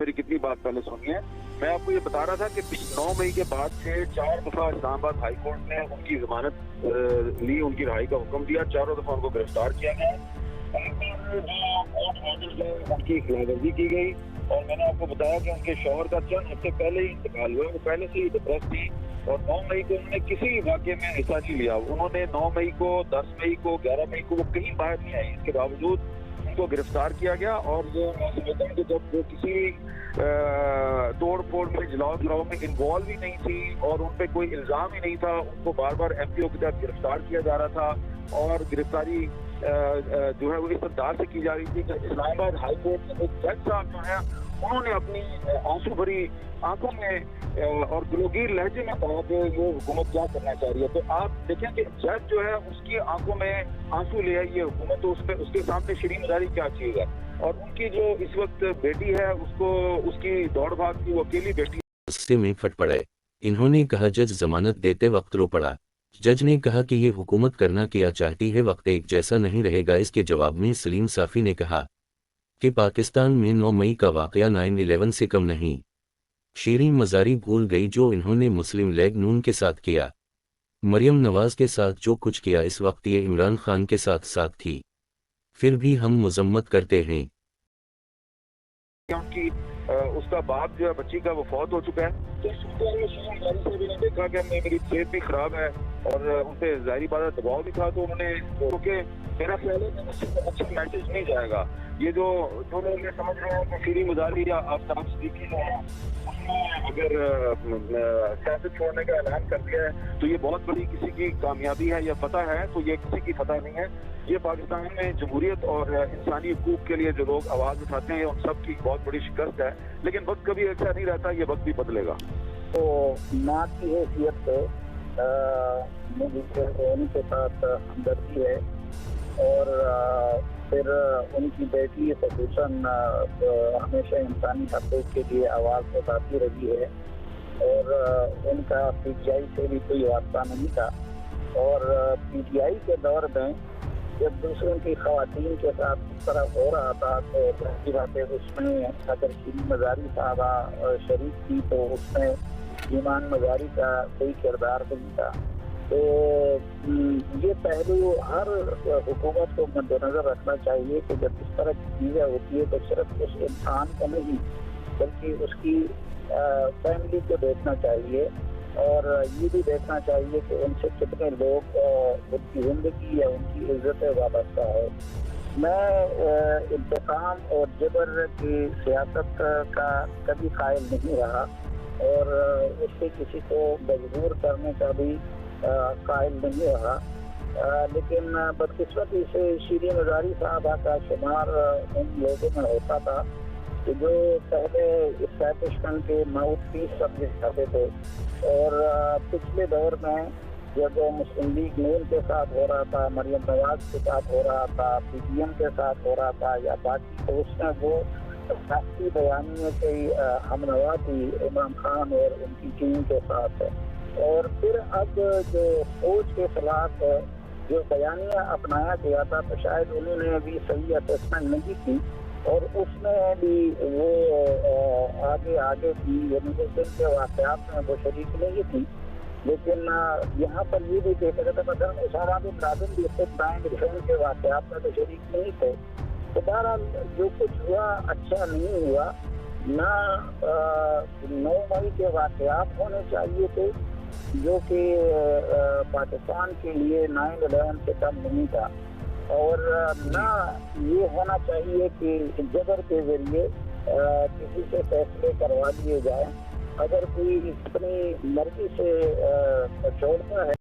میری کتنی بات پہلے سنی ہے. میں آپ کو یہ بتا رہا تھا کہ 9 مئی کے بعد سے 4 دفعہ اسلام آباد ہائی کورٹ نے ان کی ضمانت لی، ان کی رہائی کا حکم دیا. 4 دفعہ ان کو گرفتار کیا گیا، ان کی خلاف ورزی کی گئی. اور میں نے آپ کو بتایا کہ ان کے شوہر کا چند ہفتے پہلے ہی انتقال ہوا، وہ پہلے سے ہی ڈپریس تھی. اور 9 مئی کو انہوں نے کسی واقعے میں حصہ نہیں لیا. انہوں نے 9 مئی کو، 10 مئی کو، 11 مئی کو وہ کہیں باہر نہیں آئی. اس کے باوجود ان کو گرفتار کیا گیا. اور یہ میں سمجھتا ہوں کہ جب وہ کسی توڑ پھوڑ میں، جلاؤ میں انوالو ہی نہیں تھی اور ان پہ کوئی الزام ہی نہیں تھا، ان کو بار بار ایم پی او کے تحت گرفتار کیا جا رہا تھا. اور گرفتاری جو ہے وہ اس انداز سے کی جا رہی تھی کہ اسلام آباد ہائی کورٹ میں ایک جج صاحب جو ہے انہوں نے اپنی آنسو بھری آنکھوں میں اور گلوگیر لہجے میں کہا کہ یہ حکومت کیا کرنا چاہ رہی ہے. تو آپ دیکھیں کہ جج جو ہے اس کی آنکھوں میں آنسو لے آئی یہ حکومت، تو اس کے سامنے شیریں مزاری کیا چیز ہے. اور ان کی جو اس وقت بیٹی ہے، اس کی دوڑ بھاگ کی، وہ اکیلی بیٹی راستے میں پھٹ پڑے. انہوں نے کہا جج ضمانت دیتے وقت رو پڑا. جج نے کہا کہ یہ حکومت کرنا کیا چاہتی ہے، وقت ایک جیسا نہیں رہے گا. اس کے جواب میں سلیم صافی نے کہا کہ پاکستان میں 9 مئی کا واقعہ 9/11 سے کم نہیں. شیریں مزاری بھول گئی جو انہوں نے مسلم لیگ نون کے ساتھ کیا، مریم نواز کے ساتھ جو کچھ کیا. اس وقت یہ عمران خان کے ساتھ تھی. پھر بھی ہم مذمت کرتے ہیں. ان کی اس کا باپ جو ہے بچی کا وہ فوت ہو چکا ہے. تو اس میں شیریں مزاری سے بھی نے دیکھا کہ میری صحت بھی خراب ہے اور ان پہ ظاہری بات ہے دباؤ بھی تھا. تو انہوں نے، کیونکہ میرا خیال ہے کہ اس سے اچھا میسج نہیں جائے گا. یہ جو لوگ یہ سمجھ رہے ہیں کہ شیریں مزاری یا آفتاب صدیقی جو ہے اس نے اگر سیاست چھوڑنے کا اعلان کر دیا ہے تو یہ بہت بڑی کسی کی کامیابی ہے یا فتح ہے. تو یہ کسی کی فتح نہیں ہے. یہ پاکستان میں جمہوریت اور انسانی حقوق کے لیے جو لوگ آواز اٹھاتے ہیں ان سب کی بہت بڑی شکست ہے. لیکن وقت کبھی ایسا نہیں رہتا، یہ وقت بھی بدلے گا. تو ماں کی حیثیت سے مجھے ان کے ساتھ ہمدردی ہے. اور پھر ان کی بیٹی خصوصاً ہمیشہ انسانی حقوق کے لیے آواز اٹھاتی رہی ہے. اور ان کا پی ٹی آئی سے بھی کوئی واسطہ نہیں تھا. اور پی ٹی آئی کے دور میں جب دوسروں کی خواتین کے ساتھ اس طرح ہو رہا تھا تو ظاہر بات ہے اس میں اگر شیریں مزاری صاحبہ شریک تھی تو اس میں ایمان مزاری کا کوئی کردار نہیں تھا. تو یہ پہلو ہر حکومت کو مد نظر رکھنا چاہیے کہ جب اس طرح کی چیزیں ہوتی ہے تو صرف اس انسان کو نہیں بلکہ اس کی فیملی کو دیکھنا چاہیے. اور یہ بھی دیکھنا چاہیے کہ ان سے کتنے لوگ ان کی زندگی یا ان کی عزت وابستہ ہے. میں انتقام اور جبر کی سیاست کا کبھی قائل نہیں رہا اور اس سے کسی کو مجبور کرنے کا بھی قائل نہیں رہا. لیکن بدقسمتی سے شیریں مزاری صاحبہ کا شمار ان لوگوں میں ہوتا تھا کہ جو پہلے اسٹیبلشمنٹ کے ماؤتھ پیس سمجھے جاتے تھے. اور پچھلے دور میں جب مسلم لیگ نون کے ساتھ ہو رہا تھا، مریم نواز کے ساتھ ہو رہا تھا، پی ٹی ایم کے ساتھ ہو رہا تھا یا باقی، تو اس میں وہ سیاسی بیانیے کی ہمنوا تھی عمران خان اور ان کی ٹیم کے ساتھ. اور پھر اب جو فوج کے خلاف جو بیانیہ اپنایا گیا تھا تو شاید انہوں نے بھی صحیح اسسمنٹ نہیں کی اور اس میں بھی وہ آگے تھی. یعنی اس دن کے واقعات میں وہ شریک نہیں تھی. لیکن یہاں پر یہ بھی دیکھا جاتا ہے مثلاً اسامہ بن لادن بھی خود بینک ریفرنس کے واقعات میں تو شریک نہیں تھے. تو بہرحال جو کچھ ہوا اچھا نہیں ہوا. نہ 9 مئی کے واقعات ہونے چاہیے تھے جو کہ پاکستان کے لیے 9/11 سے کم نہیں تھا. اور نہ یہ ہونا چاہیے کہ جبر کے ذریعے کسی سے فیصلے کروا دیے جائیں. اگر کوئی اپنی مرضی سے چھوڑتا ہے